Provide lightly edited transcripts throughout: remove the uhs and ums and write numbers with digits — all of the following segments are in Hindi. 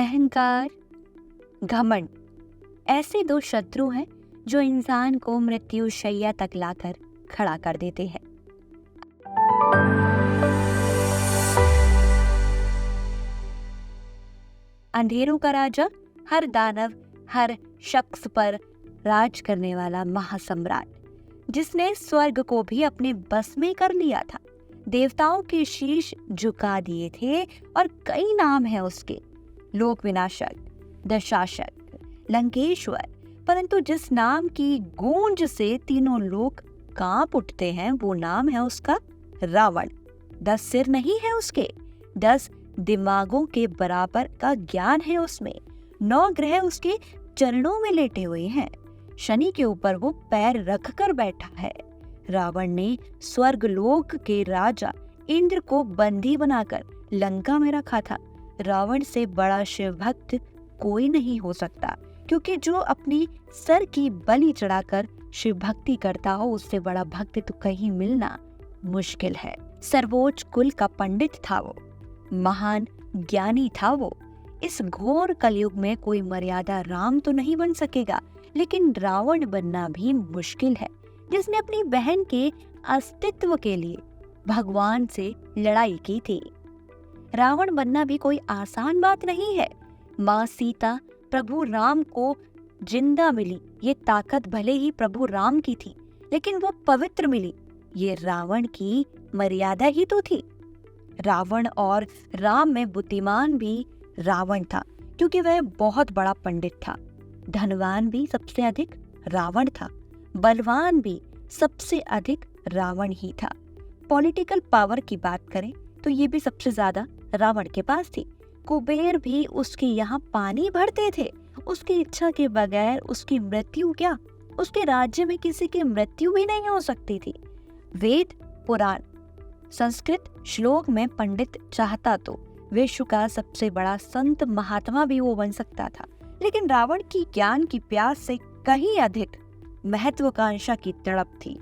अहंकार, घमंड ऐसे दो शत्रु हैं जो इंसान को मृत्यु शैया तक लाकर खड़ा कर देते हैं। अंधेरों का राजा, हर दानव, हर शख्स पर राज करने वाला महासम्राट, जिसने स्वर्ग को भी अपने बस में कर लिया था, देवताओं के शीश झुका दिए थे और कई नाम है उसके, लोक विनाशक, दशाशक, लंकेश्वर। परंतु जिस नाम की गूंज से तीनों लोक कांप उठते हैं वो नाम है उसका रावण। 10 सिर नहीं है उसके, 10 दिमागों के बराबर का ज्ञान है उसमें। 9 ग्रह उसके चरणों में लेटे हुए हैं, शनि के ऊपर वो पैर रखकर बैठा है। रावण ने स्वर्गलोक के राजा इंद्र को बंदी बनाकर लंका में रखा था। रावण से बड़ा शिव भक्त कोई नहीं हो सकता, क्योंकि जो अपनी सर की बलि चढ़ाकर शिव भक्ति करता हो उससे बड़ा भक्त तो कहीं मिलना मुश्किल है। सर्वोच्च कुल का पंडित था वो, महान ज्ञानी था वो। इस घोर कलयुग में कोई मर्यादा राम तो नहीं बन सकेगा, लेकिन रावण बनना भी मुश्किल है, जिसने अपनी बहन के अस्तित्व के लिए भगवान से लड़ाई की थी। रावण बनना भी कोई आसान बात नहीं है। माँ सीता प्रभु राम को जिंदा मिली, ये ताकत भले ही प्रभु राम की थी, लेकिन वो पवित्र मिली, ये रावण की मर्यादा ही तो थी। रावण और राम में बुद्धिमान भी रावण था, क्योंकि वह बहुत बड़ा पंडित था। धनवान भी सबसे अधिक रावण था, बलवान भी सबसे अधिक रावण ही था। पॉलिटिकल पावर की बात करें तो ये भी सबसे ज्यादा रावण के पास थी। कुबेर भी उसके यहाँ पानी भरते थे, उसकी इच्छा के बगैर उसकी मृत्यु क्या, उसके राज्य में किसी की मृत्यु भी नहीं हो सकती थी। वेद, पुराण, संस्कृत श्लोक में पंडित चाहता तो विश्व का सबसे बड़ा संत महात्मा भी वो बन सकता था, लेकिन रावण की ज्ञान की प्यास से कहीं अधिक महत्वाकांक्षा की तड़प थी।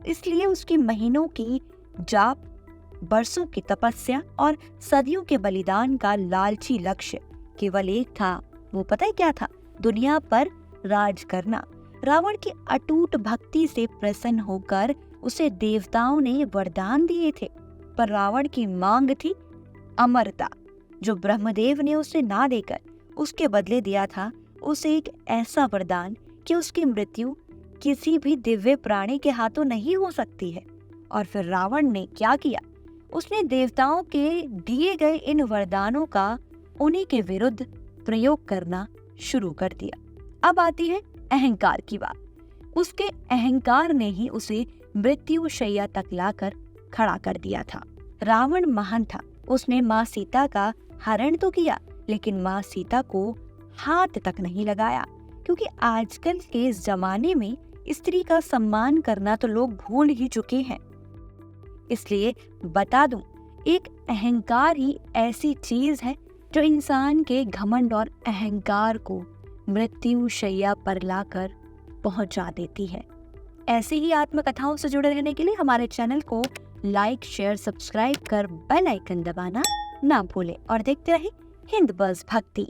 इसलिए उसकी महीनों की जाप, बरसों की तपस्या और सदियों के बलिदान का लालची लक्ष्य केवल एक था। वो पता है क्या था? दुनिया पर राज करना। रावण की अटूट भक्ति से प्रसन्न होकर उसे देवताओं ने वरदान दिए थे, पर रावण की मांग थी अमरता, जो ब्रह्मदेव ने उसे ना देकर उसके बदले दिया था उसे एक ऐसा वरदान कि उसकी मृत्यु किसी भी दिव्य प्राणी के हाथों नहीं हो सकती है। और फिर रावण ने क्या किया? उसने देवताओं के दिए गए इन वरदानों का उन्हीं के विरुद्ध प्रयोग करना शुरू कर दिया। अब आती है अहंकार की बात। उसके अहंकार ने ही उसे मृत्यु शैया तक लाकर खड़ा कर दिया था। रावण महान था, उसने माँ सीता का हरण तो किया, लेकिन माँ सीता को हाथ तक नहीं लगाया, क्योंकि आजकल के इस जमाने में स्त्री का सम्मान करना तो लोग भूल ही चुके हैं। इसलिए बता दूं, एक अहंकार ही ऐसी चीज है जो इंसान के घमंड और अहंकार को मृत्यु शैया पर लाकर पहुंचा देती है। ऐसी ही आत्मकथाओं से जुड़े रहने के लिए हमारे चैनल को लाइक, शेयर, सब्सक्राइब कर बेल आइकन दबाना ना भूलें और देखते रहें हिंद बज़ भक्ति।